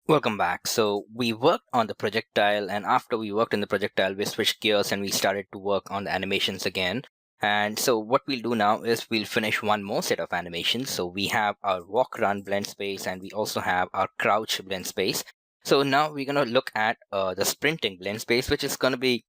Welcome back. So we worked on the projectile, and after we worked on the projectile, we switched gears and we started to work on the animations again. And so what we'll do now is we'll finish one more set of animations. So we have our walk run blend space, and we also have our crouch blend space. So now we're going to look at the sprinting blend space, which is going to be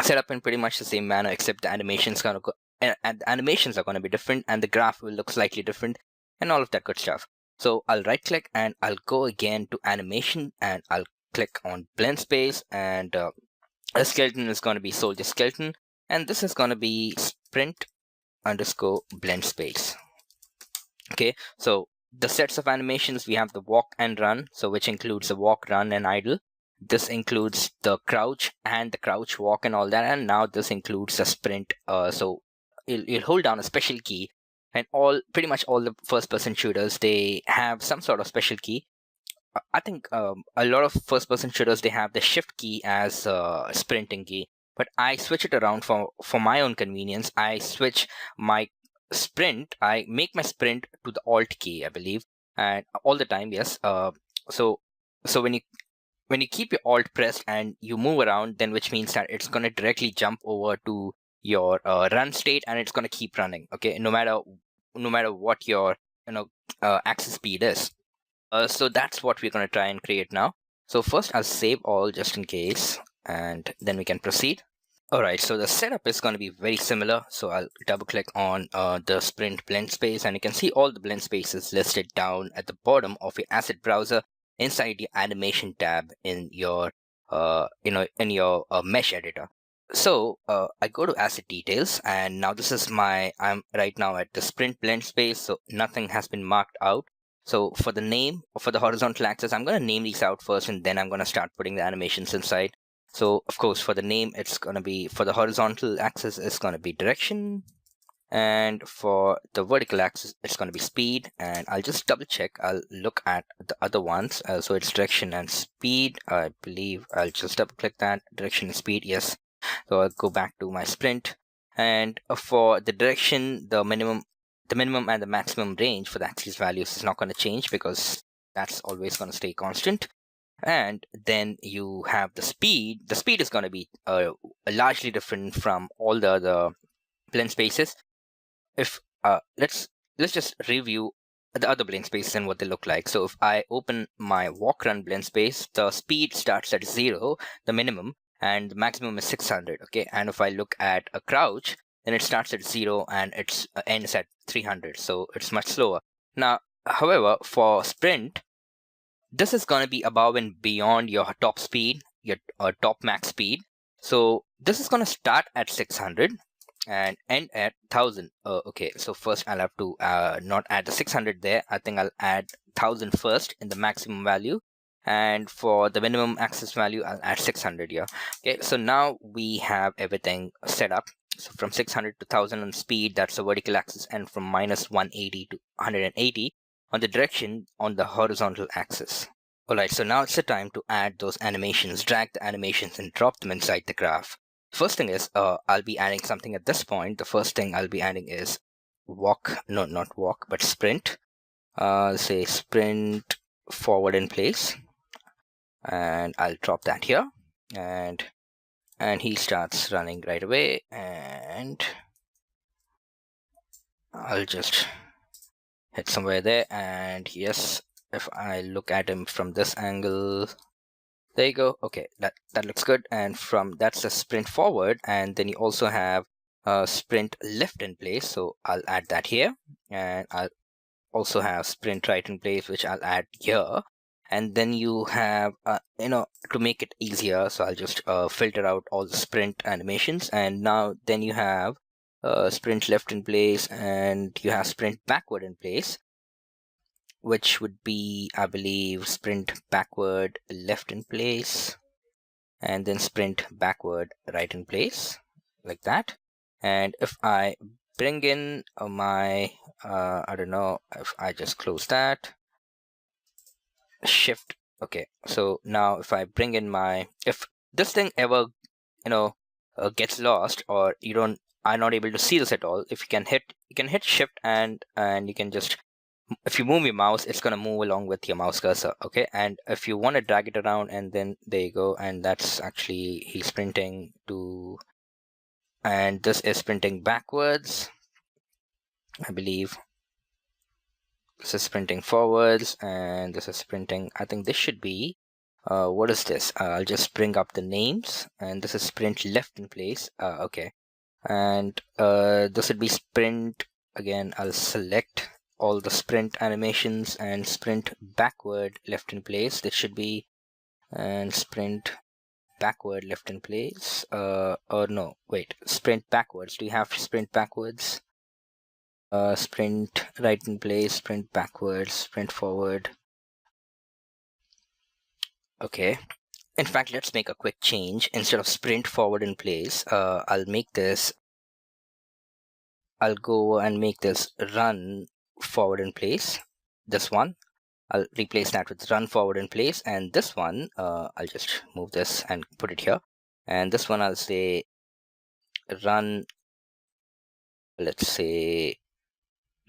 set up in pretty much the same manner, except the animations going to go, and the animations are going to be different, and the graph will look slightly different, and all of that good stuff. So I'll right click and I'll go again to animation and I'll click on blend space, and a skeleton is going to be soldier skeleton, and this is going to be sprint underscore blend space. Okay, so the sets of animations, we have the walk and run, so which includes the walk, run, and idle. This includes the crouch and the crouch walk and all that, and now this includes the sprint. So you'll hold down a special key, and pretty much all the first-person shooters, they have some sort of special key. I think a lot of first-person shooters, they have the shift key as a sprinting key, but I switch it around for my own convenience. I switch my sprint. I make my sprint to the alt key, I believe, and all the time, yes. So when you keep your alt pressed and you move around, then which means that it's going to directly jump over to your run state, and it's going to keep running. Okay, no matter what your axis speed is. So that's what we're going to try and create now. So first I'll save all just in case, and then we can proceed. All right, so the setup is going to be very similar. So I'll double click on the sprint blend space, and you can see all the blend spaces listed down at the bottom of your asset browser inside the animation tab in your mesh editor. So I go to asset details, and now I'm right now at the sprint blend space, so nothing has been marked out. So for the name, for the horizontal axis, I'm going to name these out first, and then I'm going to start putting the animations inside. So of course, for the name, it's going to be, for the horizontal axis, it's going to be direction. And for the vertical axis, it's going to be speed. And I'll just double check. I'll look at the other ones. So it's direction and speed. I believe I'll just double click that. Direction and speed, yes. So I'll go back to my sprint. And for the direction, the minimum and the maximum range for the axis values is not going to change because that's always going to stay constant. And then you have the speed. The speed is going to be largely different from all the other blend spaces. If let's just review the other blend spaces and what they look like. So if I open my walk run blend space, the speed starts at 0, the minimum, and the maximum is 600. Okay, and if I look at a crouch, then it starts at 0 and it ends at 300, so it's much slower. Now, however, for sprint, this is going to be above and beyond your top speed, your top max speed. So this is going to start at 600 and end at 1000. Okay, so first I'll have to not add the 600 there. I think I'll add 1000 first in the maximum value, and for the minimum axis value, I'll add 600 here. Okay, so now we have everything set up. So from 600 to 1000 on speed, that's the vertical axis, and from minus 180 to 180 on the direction on the horizontal axis. Alright, so now it's the time to add those animations, drag the animations and drop them inside the graph. First thing is, I'll be adding something at this point. The first thing I'll be adding is not walk, but sprint. Say sprint forward in place. And I'll drop that here. And he starts running right away. And I'll just hit somewhere there. And yes, if I look at him from this angle, there you go. Okay, that looks good. And that's a sprint forward, and then you also have a sprint left in place, so I'll add that here. And I'll also have sprint right in place, which I'll add here. And then you have to make it easier, so I'll just filter out all the sprint animations. And now then you have sprint left in place, and you have sprint backward in place, which would be, I believe, sprint backward left in place, and then sprint backward right in place, like that. And if I bring in my, I don't know, if I just close that, shift. Okay, so now if I bring in if this thing ever, gets lost, or are not able to see this at all, if you can hit shift and you can just if you move your mouse, it's going to move along with your mouse cursor. Okay, and if you want to drag it around, and then there you go, and that's actually he's sprinting to, and this is sprinting backwards, I believe. This is sprinting forwards, and this is sprinting. I think this should be what is this? I'll just bring up the names, and this is sprint left in place. Okay, and this would be sprint again. I'll select all the sprint animations and sprint backward left in place. This should be, and sprint backward left in place. Or no, wait, sprint backwards. Do you have sprint backwards? Sprint right in place, sprint backwards, sprint forward. Okay. In fact, let's make a quick change. Instead of sprint forward in place, I'll go and make this run forward in place. This one, I'll replace that with run forward in place. And this one, I'll just move this and put it here. And this one, I'll say run, let's say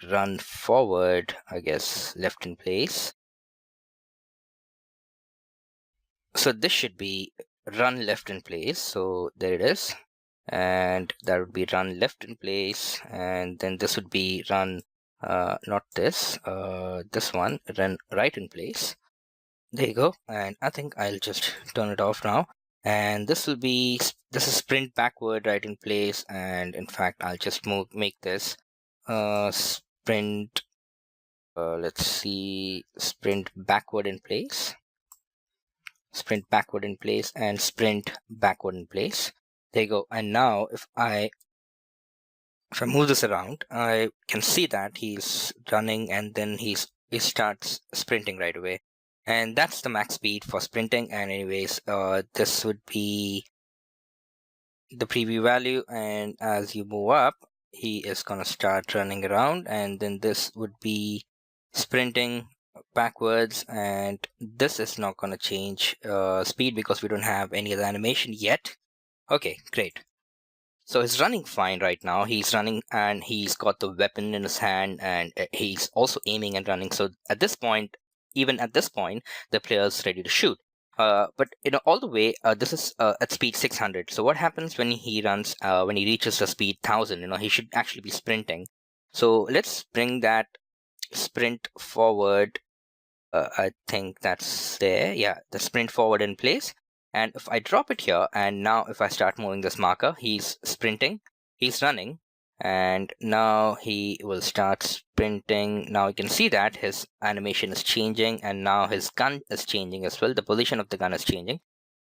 run forward, I guess, left in place. So this should be run left in place. So there it is. And that would be run left in place. And then this would be run, not this, this one, run right in place. There you go. And I think I'll just turn it off now. And this is sprint backward right in place. And in fact, I'll just make this sprint, let's see, sprint backward in place. Sprint backward in place and sprint backward in place. There you go. And now if I move this around, I can see that he's running, and then he starts sprinting right away. And that's the max speed for sprinting. And anyways, this would be the preview value. And as you move up, he is going to start running around. And then this would be sprinting backwards. And this is not going to change speed because we don't have any other animation yet. Okay, great. So he's running fine right now. He's running and he's got the weapon in his hand, and he's also aiming and running. So at this point, even at this point, the player's ready to shoot. But all the way, this is at speed 600. So what happens when he runs, when he reaches the speed 1000? He should actually be sprinting. So let's bring that sprint forward. I think that's there. Yeah, the sprint forward in place. And if I drop it here, and now if I start moving this marker, he's sprinting, he's running, and now he will start sprinting. Now you can see that his animation is changing, and now his gun is changing as well. The position of the gun is changing.